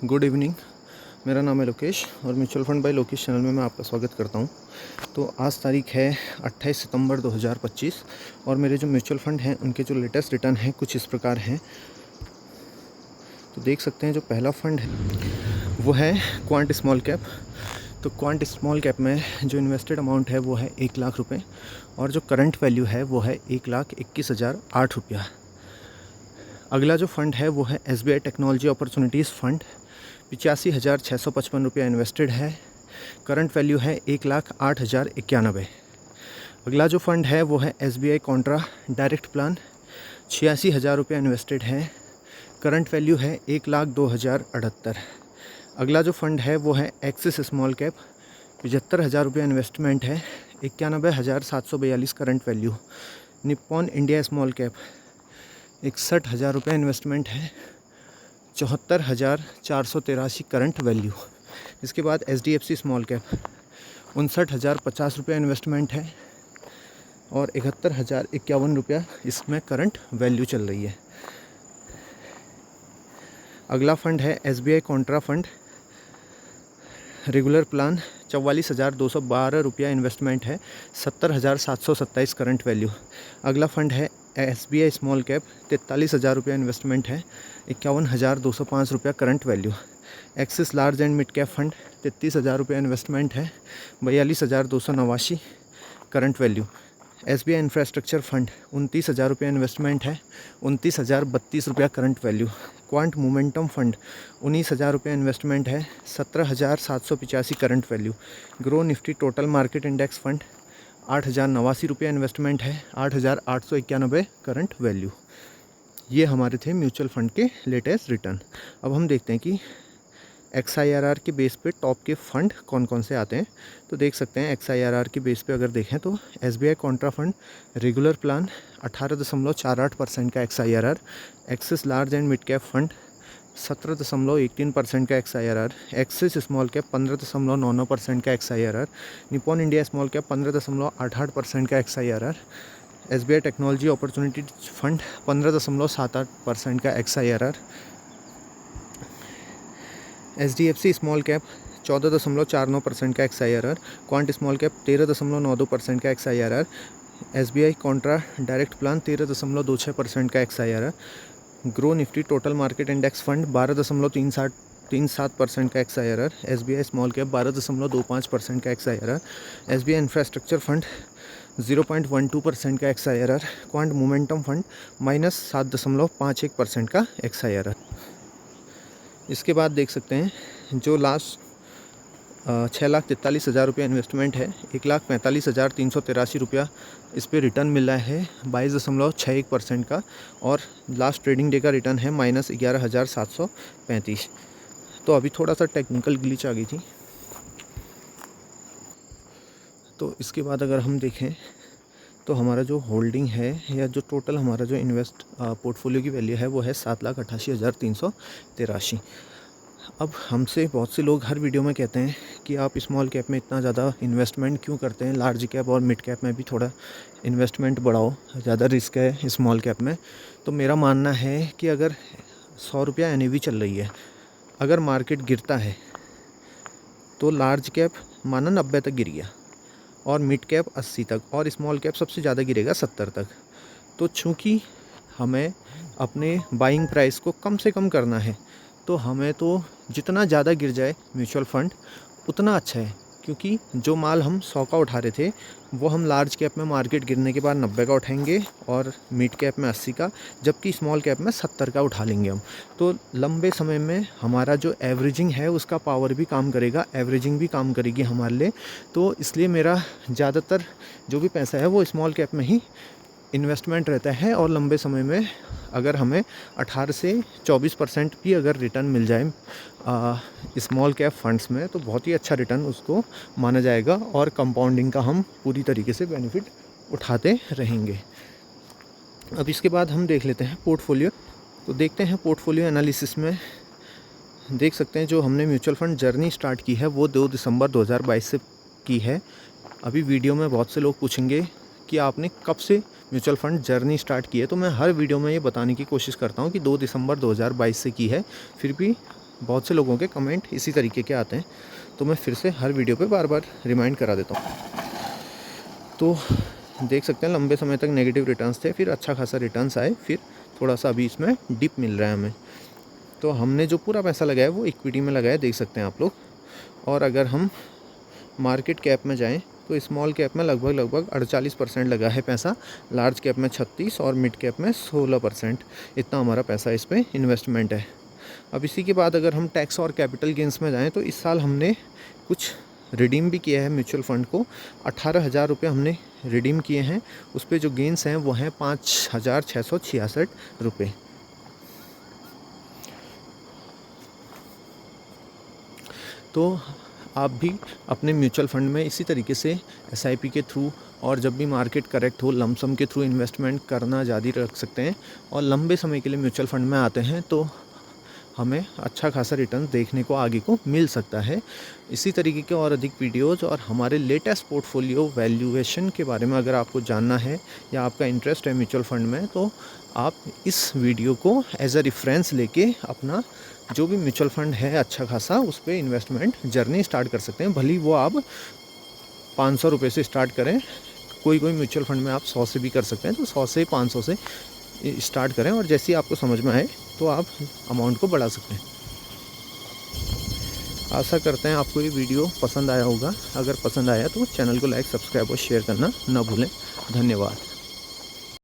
Good evening. मेरा नाम है लोकेश और mutual fund by Lokesh channel में मैं आपका स्वागत करता हूं। तो आज तारीख है 28 सितंबर 2025 और मेरे जो म्यूचुअल फंड हैं उनके जो लेटेस्ट रिटर्न हैं कुछ इस प्रकार हैं। तो देख सकते हैं जो पहला फंड है वो है क्वांट स्मॉल कैप। तो क्वांट स्मॉल कैप में जो इन्वेस्टेड अमाउंट है वो है 1 लाख रुपये और जो करंट वैल्यू है वो है 1,21,008 रुपया। अगला जो फंड है वो है SBI टेक्नोलॉजी अपॉर्चुनिटीज़ फंड। 85,655 रुपया इन्वेस्टेड है। करंट वैल्यू है 1,08,091। अगला जो फंड है वो है SBI कॉन्ट्रा डायरेक्ट प्लान। 86,000 रुपया इन्वेस्टेड है। करंट वैल्यू है 1,02,078। अगला जो फंड है वो है एक्सिस स्मॉल कैप। 75,000 रुपया इन्वेस्टमेंट है। 91,742 current value. Nippon India small cap 61,000 रुपये इन्वेस्टमेंट है। 74,483 करंट वैल्यू। इसके बाद HDFC स्मॉल कैप 59,050 रुपया इन्वेस्टमेंट है और 71,051 रुपया इसमें करंट वैल्यू चल रही है। अगला फंड है SBI Contra fund regular plan. 44,212 रुपया इन्वेस्टमेंट है। 70,727 करंट वैल्यू। अगला फंड है SBI स्मॉल कैप। 43,000 रुपया इन्वेस्टमेंट है। 51,205 रुपया current value. Axis large and mid cap fund 33,000 रुपया इन्वेस्टमेंट है। 42,289 current value. SBI infrastructure fund 29,000 रुपया इन्वेस्टमेंट है। 29,032 रुपया current value. Quant momentum fund 19,000 रुपया इन्वेस्टमेंट है। 17,785 current value. Grow Nifty total market index fund 8,089 रुपया इन्वेस्टमेंट है। 8,891 करंट वैल्यू। ये हमारे थे म्यूचुअल फंड के लेटेस्ट रिटर्न। अब हम देखते हैं कि XIRR के बेस पे टॉप के फंड कौन कौन से आते हैं। तो देख सकते हैं XIRR के बेस पे अगर देखें तो SBI Contra fund regular plan 18.48% का XIRR। Axis large and mid cap fund 17.13% का XIRR। एक्सिस स्मॉल कैप 15.99% का XIRR। Nippon India small cap 15.88% का XIRR। SBI technology opportunity fund 15.78% का XIRR। HDFC स्मॉल कैप 14.49% का XIRR। क्वांट स्मॉल कैप 13.92% का XIRR। SBI Contra direct plan 13.26% का XIRR। Grow Nifty total market index fund 12.37% का XIRR। SBI small cap 12.25% का XIRR। SBI infrastructure fund 0.12% का XIRR। Quant momentum fund -7.51% का XIRR। इसके बाद देख सकते हैं जो लास्ट 6,43,000 रुपया इन्वेस्टमेंट है। 1,45,383 रुपया इस पर रिटर्न मिल रहा है 22.61% का और लास्ट ट्रेडिंग डे का रिटर्न है -11,735। तो अभी थोड़ा सा टेक्निकल ग्लिच आ गई थी। तो इसके बाद अगर हम देखें तो हमारा जो होल्डिंग है या जो टोटल हमारा जो पोर्टफोलियो की वैल्यू है वो है 7,88,383। अब हमसे बहुत से लोग हर वीडियो में कहते हैं कि आप स्मॉल कैप में इतना ज़्यादा इन्वेस्टमेंट क्यों करते हैं, लार्ज कैप और मिड कैप में भी थोड़ा इन्वेस्टमेंट बढ़ाओ, ज़्यादा रिस्क है स्मॉल कैप में। तो मेरा मानना है कि अगर 100 रुपया NAV चल रही है, अगर मार्केट गिरता है तो लार्ज कैप माना 90 तक गिर गया और मिड कैप 80 तक और स्मॉल कैप सबसे ज़्यादा गिरेगा 70 तक। तो चूँकि हमें अपने बाइंग प्राइस को कम से कम करना है तो हमें तो जितना ज़्यादा गिर जाए म्यूचुअल फंड उतना अच्छा है, क्योंकि जो माल हम 100 का उठा रहे थे वो हम लार्ज कैप में मार्केट गिरने के बाद 90 का उठाएंगे और मिड कैप में 80 का, जबकि स्मॉल कैप में 70 का उठा लेंगे हम। तो लंबे समय में हमारा जो एवरेजिंग है उसका पावर भी काम करेगा, एवरेजिंग भी काम करेगी हमारे लिए। तो इसलिए मेरा ज़्यादातर जो भी पैसा है वो स्मॉल कैप में ही इन्वेस्टमेंट रहता है और लंबे समय में अगर हमें 18 से 24% भी अगर रिटर्न मिल जाए स्मॉल कैप फंड्स में तो बहुत ही अच्छा रिटर्न उसको माना जाएगा और कंपाउंडिंग का हम पूरी तरीके से बेनिफिट उठाते रहेंगे। अब इसके बाद हम देख लेते हैं पोर्टफोलियो। तो देखते हैं पोर्टफोलियो एनालिसिस में देख सकते हैं जो हमने म्यूचुअल फंड जर्नी स्टार्ट की है वो 2 दिसंबर 2022 से की है। अभी वीडियो में बहुत से लोग पूछेंगे कि आपने कब से म्यूचुअल फंड जर्नी स्टार्ट की है, तो मैं हर वीडियो में ये बताने की कोशिश करता हूँ कि 2 दिसंबर 2022 से की है। फिर भी बहुत से लोगों के कमेंट इसी तरीके के आते हैं, तो मैं फिर से हर वीडियो पे बार बार रिमाइंड करा देता हूँ। तो देख सकते हैं लंबे समय तक नेगेटिव रिटर्न्स थे, फिर अच्छा खासा रिटर्न्स आए, फिर थोड़ा सा अभी इसमें डिप मिल रहा है हमें। तो हमने जो पूरा पैसा लगाया वो इक्विटी में लगाया, देख सकते हैं आप लोग। और अगर हम मार्केट कैप में जाएं तो स्मॉल कैप में लगभग 48% लगा है पैसा, लार्ज कैप में 36 और मिड कैप में 16%, इतना हमारा पैसा इस पर इन्वेस्टमेंट है। अब इसी के बाद अगर हम टैक्स और कैपिटल गेंस में जाएं तो इस साल हमने कुछ रिडीम भी किया है म्यूचुअल फ़ंड को। 18,000 रुपये हमने रिडीम किए हैं, उस पर जो गेंस हैं वो हैं 5,666 रुपये। तो आप भी अपने म्यूचुअल फ़ंड में इसी तरीके से SIP के थ्रू और जब भी मार्केट करेक्ट हो लमसम के थ्रू इन्वेस्टमेंट करना जारी रख सकते हैं। और लंबे समय के लिए म्यूचुअल फ़ंड में आते हैं तो हमें अच्छा खासा रिटर्न देखने को आगे को मिल सकता है। इसी तरीके के और अधिक वीडियोज़ और हमारे लेटेस्ट पोर्टफोलियो वैल्यूएशन के बारे में अगर आपको जानना है या आपका इंटरेस्ट है म्यूचुअल फ़ंड में, तो आप इस वीडियो को एज अ रेफरेंस लेके अपना जो भी म्यूचुअल फ़ंड है अच्छा खासा उस पर इन्वेस्टमेंट जर्नी स्टार्ट कर सकते हैं। भले वो आप 500 रुपये से स्टार्ट करें, कोई म्यूचुअल फ़ंड में आप 100 से भी कर सकते हैं, तो 100 से 500 से स्टार्ट करें और जैसे ही आपको समझ में आए तो आप अमाउंट को बढ़ा सकते हैं। आशा करते हैं आपको ये वीडियो पसंद आया होगा। अगर पसंद आया तो चैनल को लाइक, सब्सक्राइब और शेयर करना ना भूलें। धन्यवाद।